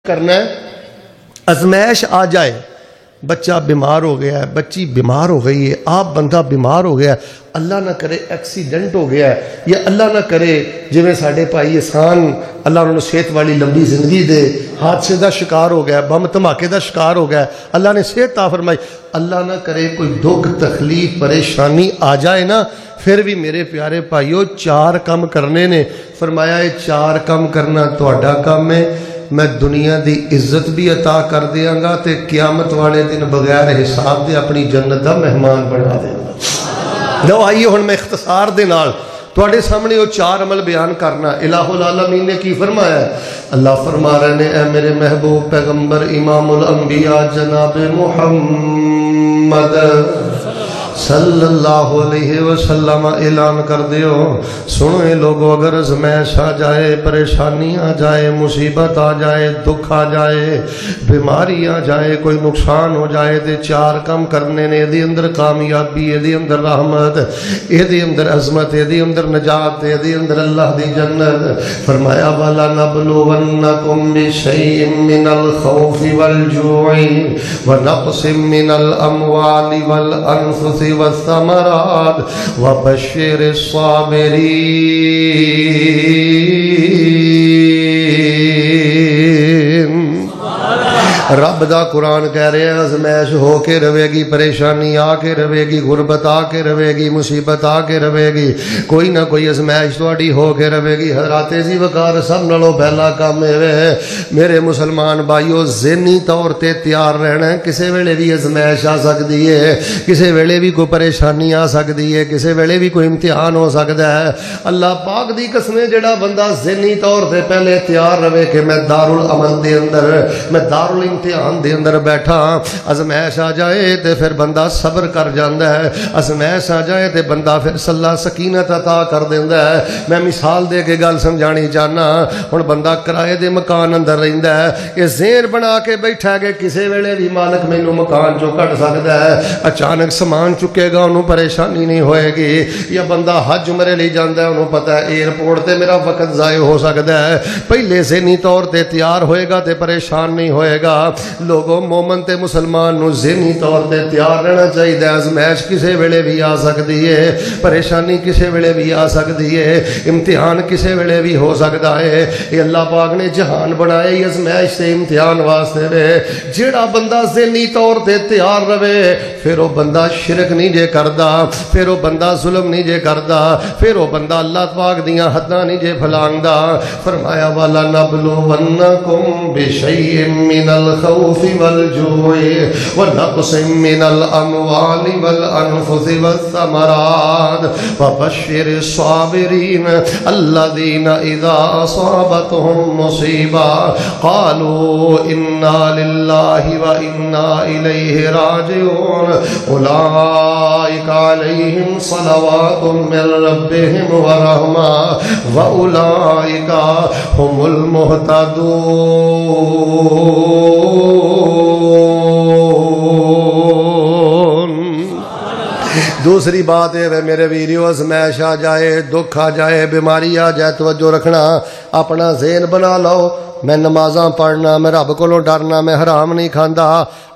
کرنا ہے ازمائش آ جائے، بچہ بیمار ہو گیا ہے، بچی بیمار ہو گئی ہے، آپ بندہ بیمار ہو گیا ہے، اللہ نہ کرے ایکسیڈنٹ ہو گیا ہے، یا اللہ نہ کرے جویں ساڈے بھائی احسان اللہ انہوں نے صحت والی لمبی زندگی دے، حادثے دا شکار ہو گیا، بم دھماکے دا شکار ہو گیا، اللہ نے صحت عطا فرمائی، اللہ نہ کرے کوئی دکھ تکلیف پریشانی آ جائے نا، پھر بھی میرے پیارے بھائیو 4 کم کرنے نے۔ فرمایا یہ 4 کم کرنا تہاڈا کام ہے، میں دنیا دی عزت بھی عطا کر دیاں گا تے قیامت والے دن بغیر حساب دے اپنی جنت دا مہمان بنا دے گا۔ لو آئیے ہن میں اختصار دے نال تواڈے سامنے وہ 4 عمل بیان کرنا۔ الہ العالمین نے کی فرمایا ہے؟ اللہ فرما رہے نے اے میرے محبوب پیغمبر امام الانبیاء جناب محمد صلی اللہ علیہ وسلم اعلان کر دیو، سنو اے لوگو، اگر ازمائش آ جائے، پریشانی آ جائے، مصیبت آ جائے، دکھ آ جائے، بیماری آ جائے، کوئی نقصان ہو جائے تے 4 کم کرنے نے، دی اندر کامیابی، دی اندر رحمت، دی اندر عظمت، دی اندر نجات، دی اندر اللہ دی جنت۔ فرمایا والا نبلونکم بشیء من الخوف والجوع ونقص من الاموال والانفس والثمرات وبشر الصابرین۔ رب دا قرآن کہہ رہے ہیں ازمائش ہو کے رہے گی، پریشانی آ کے رہے گی، غربت آ کے رہے گی، مصیبت آ کے رہے گی، کوئی نہ کوئی ازمائش تہاڈی ہو کے رہے گی۔ حضرات ذی وقار سب نالوں پہلا کام ہے میرے مسلمان بھائیو، ذہنی طور تے تیار رہنا ہے، کسے ویلے بھی ازمائش آ سکتی ہے، کسے ویلے بھی کوئی پریشانی آ سکتی ہے، کسے ویلے بھی کوئی امتحان ہو سکتا ہے۔ اللہ پاک دی قسم جڑا بندہ ذہنی طور تے پہلے تیار رہے کہ میں دارالعمل دے اندر، میں امتحان دے اندر بیٹھا، ازمائش آ جائے تے پھر بندہ صبر کر جاندا ہے، ازمائش آ جائے تے بندہ پھر صلاح سکینت عطا کر دیندا ہے۔ میں مثال دے کے گل سمجھانی چاہنا، ہن بندہ کرائے دے مکان اندر رہندا ہے، یہ ذہن بنا کے بیٹھا ہے کہ کسے ویلے بھی مالک مینوں مکان چوں کڈ سکدا ہے، اچانک سامان چکے گا انہوں پریشانی نہیں ہوئے گی، یا بندہ حج عمرے لے جاندا ہے انہوں پتہ ہے ایئرپورٹ تے میرا وقت ضائع ہو سکدا ہے، پہلے ذہنی طور تے تیار ہوئے گا تے پریشان نہیں ہوئے گا۔ لوگوں مومن تے مسلمان نو ذہنی طور تے تیار رہنا چاہیے، ازمائش کسے ویلے بھی آ سکتی ہے، پریشانی کسے ویلے بھی آ سکتی ہے، امتحان کسے ویلے بھی ہو سکتا ہے۔ یہ اللہ پاک نے جہان بنائے یہ ازمائش سے امتحان واسطے وے۔ جیڑا بندہ ذہنی طور تے تیار رہے پھر وہ بندہ شرک نہیں جے کردا، پھر وہ بندہ ظلم نہیں جے کردا، پھر وہ بندہ اللہ پاک دیاں حداں نہیں جے پھلانگدا۔ فرمایا والا نبلونکم بشیء من الخوف والجوع ونقص من الاموال والانفس والثمرات وبشر الصابرين الذين اذا اصابتهم مصيبه قالوا انا لله وانا اليه راجعون اولئك عليهم صلوات من ربهم ورحمه واولئك هم المهتدون۔ دوسری بات ہے میرے ویریو، ازمائش آ جائے، دکھ آ جائے، بیماری آ جائے، توجہ رکھنا، اپنا ذہن بنا لو میں نمازاں پڑھنا، میں رب کولوں ڈرنا، میں حرام نہیں کھاندا۔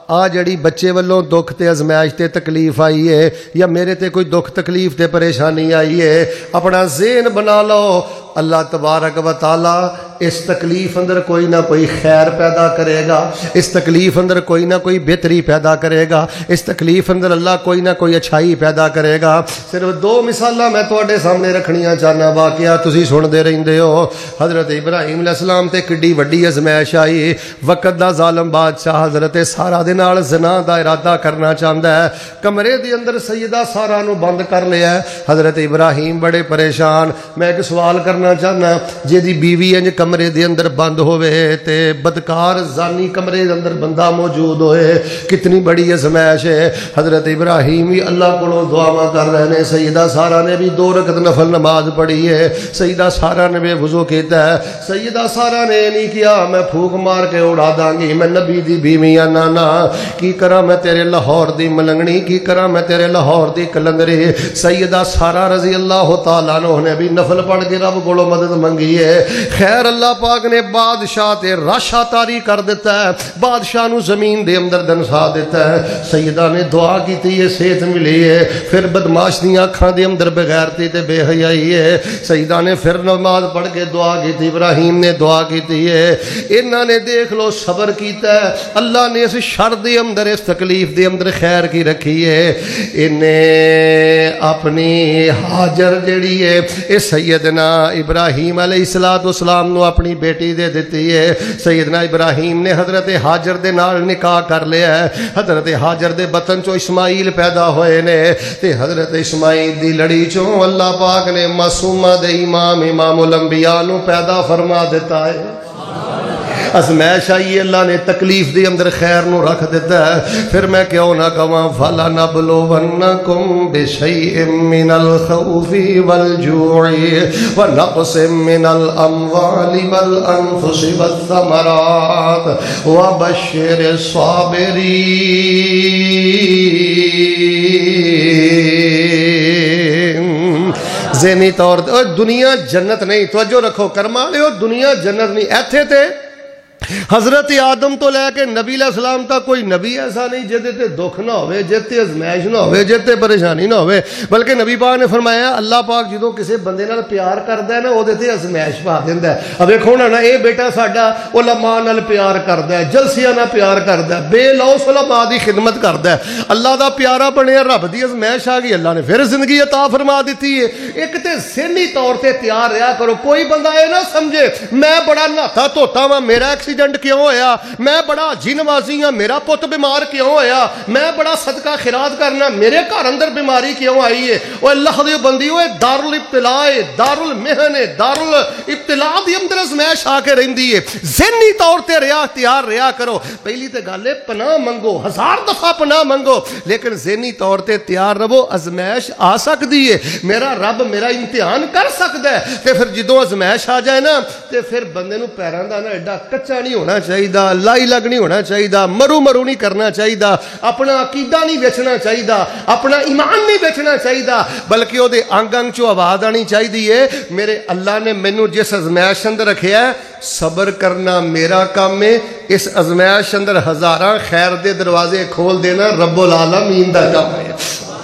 آ جڑی بچے والوں دکھ تے ازمائش تے تکلیف آئی ہے، یا میرے تے کوئی دکھ تکلیف تے پریشانی آئی ہے، اپنا ذہن بنا لو اللہ تبارک و تعالی اس تکلیف اندر کوئی نہ کوئی خیر پیدا کرے گا، اس تکلیف اندر کوئی نہ کوئی بہتری پیدا کرے گا، اس تکلیف اندر اللہ کوئی نہ کوئی اچھائی پیدا کرے گا۔ صرف 2 مثالاں میں تواڈے سامنے رکھنیاں چاہنا، واقعہ تسی سندے رہندے ہو۔ حضرت ابراہیم علیہ السلام تے کڈی وڈی ازمائش آئی، وقت دا ظالم بادشاہ حضرت سارہ دے نال زنا دا ارادہ کرنا چاہندا ہے، کمرے دے اندر سیدہ سارہ نو بند کر لیا ہے۔ حضرت ابراہیم بڑے پریشان۔ میں ایک سوال کرنا چاہنا، جے دی بیوی انج کمرے دے اندر بند ہوئے تے بدکار زانی کمرے دے اندر بندہ موجود ہوئے، کتنی بڑی ازمائش ہے۔ حضرت ابراہیم بھی اللہ کو دعا کر رہے ہیں، سیدہ سارہ نے بھی 2 رکعت نفل نماز پڑھی ہے، سیدہ سارہ نے بھی وضو کیتا ہے۔ سیدہ سارہ نے نہیں کیا میں پھوک مار کے اڑا داں گی، میں نبی دی بیوی ہاں، نانا کی کرا میں تیرے لاہور دی ملنگنی، کی کرا میں تیرے لاہور دی کلندری۔ سیدہ سارہ رضی اللہ تعالیٰ عنہ نے بھی نفل پڑھ کے رب کو مدد منگی ہے۔ خیر اللہ پاک نے بادشاہ تے راشا تاری کر دیتا ہے، بادشاہ نو زمین دے اندر دنسا دیتا ہے۔ سیدہ نے دعا کیتی ہے، صحت ملی ہے، پھر بدماش دیاں اکھاں دے اندر بغیرتی تے بے حیائی ہے۔ سیدہ نے پھر نماز پڑھ کے دعا کیتی، ابراہیم نے دعا کیتی ہے۔ انہاں نے دیکھ لو صبر کیتا ہے، اللہ نے اس شر دے اندر، اس تکلیف دے اندر خیر کی رکھی ہے۔ انہیں اپنی حاجر جڑی ہے اس سیدنا ابراہیم علیہ السلام نو اپنی بیٹی دے دیتی ہے۔ سیدنا ابراہیم نے حضرت حاجر دے نال نکاح کر لیا ہے۔ حضرت حاجر دے بطن چو اسماعیل پیدا ہوئے نے، تے حضرت اسماعیل دی لڑی چوں اللہ پاک نے معصومہ دے امام الانبیاء نو پیدا فرما دیتا ہے۔ ازمائش آئی، اللہ نے تکلیف دے اندر خیر نو رکھ دیتا ہے۔ پھر میں کیوں نہ کہاں فَلَنَبْلُوَنَّكُمْ بِشَيْءٍ مِّنَ الْخَوْفِ وَالْجُوعِ وَنَقْصٍ مِّنَ الْأَمْوَالِ وَالْأَنفُسِ وَالثَّمَرَاتِ وَبَشِّرِ الصَّابِرِينَ۔ ذہنی طور دنیا جنت نہیں، توجہ رکھو کرما لے، دنیا جنت نہیں۔ ایتھے تے حضرت آدم تو لے کے نبی علیہ السلام تک کوئی نبی ایسا نہیں جہدے تے دکھ نہ ہوئے، جہتے ازمائش نہ ہوئے، جہتے پریشانی نہ ہوئے، بلکہ نبی پاک نے فرمایا اللہ پاک جدوں کسے بندے نال پیار کردا ہے نا او دے تے ازمائش پا دیندا ہے۔ اب ویکھو نا اے بیٹا ساڈا علماء نال پیار کردا ہے، جلسیاں نال پیار کردا ہے، بے لوث علماء دی خدمت کردا ہے، اللہ دا پیارا بنیا، رب دی ازمائش آ گئی، اللہ نے پھر زندگی عطا فرما دیتی ہے۔ ایک تے ذہنی طور تے تیار رہیا کرو، کوئی بندہ اے نہ سمجھے میں بڑا نہاتا دھوتا وا، میرا ایکسیڈنٹ کیوں ہویا، میں بڑا حاجی نوازی ہاں، میرا پت بیمار کیوں ہویا، میں بڑا صدقہ خیرات کرنا، میرے گھر اندر بیماری کیوں آئی ہے۔ او اللہ دی بندی ہوئے دار الابتلاء ہے، دار المحن ہے، دار الابتلاء دی اندر ازمائش آ کے رہندی ہے۔ ذہنی طور تے ریا تیار رہیا کرو۔ پہلی تے گل ہے پناہ منگو، 1000 دفعہ پناہ منگو، لیکن ذہنی طور تے تیار رہو، ازمائش آ سکتی ہے، میرا رب میرا امتحان کر سکتا ہے۔ تے پھر جدوں ازمائش آ جائے نا تے پھر بندے نو پیراں دا نا ایڈا کچا نہیں ہونا چاہیے، لائی لگ نہیں ہونا چاہیے، مرو نہیں کرنا چاہیے، اپنا عقیدہ نہیں بیچنا چاہیے، اپنا ایمان نہیں بیچنا چاہیے، بلکہ وہ انگ انگ چو آواز آنی چاہیے میرے اللہ نے مینو جس ازمائش اندر رکھیا ہے صبر کرنا میرا کام ہے، اس ازمائش اندر ہزاراں خیر دے دروازے کھول دینا رب العالمین دا کام ہے۔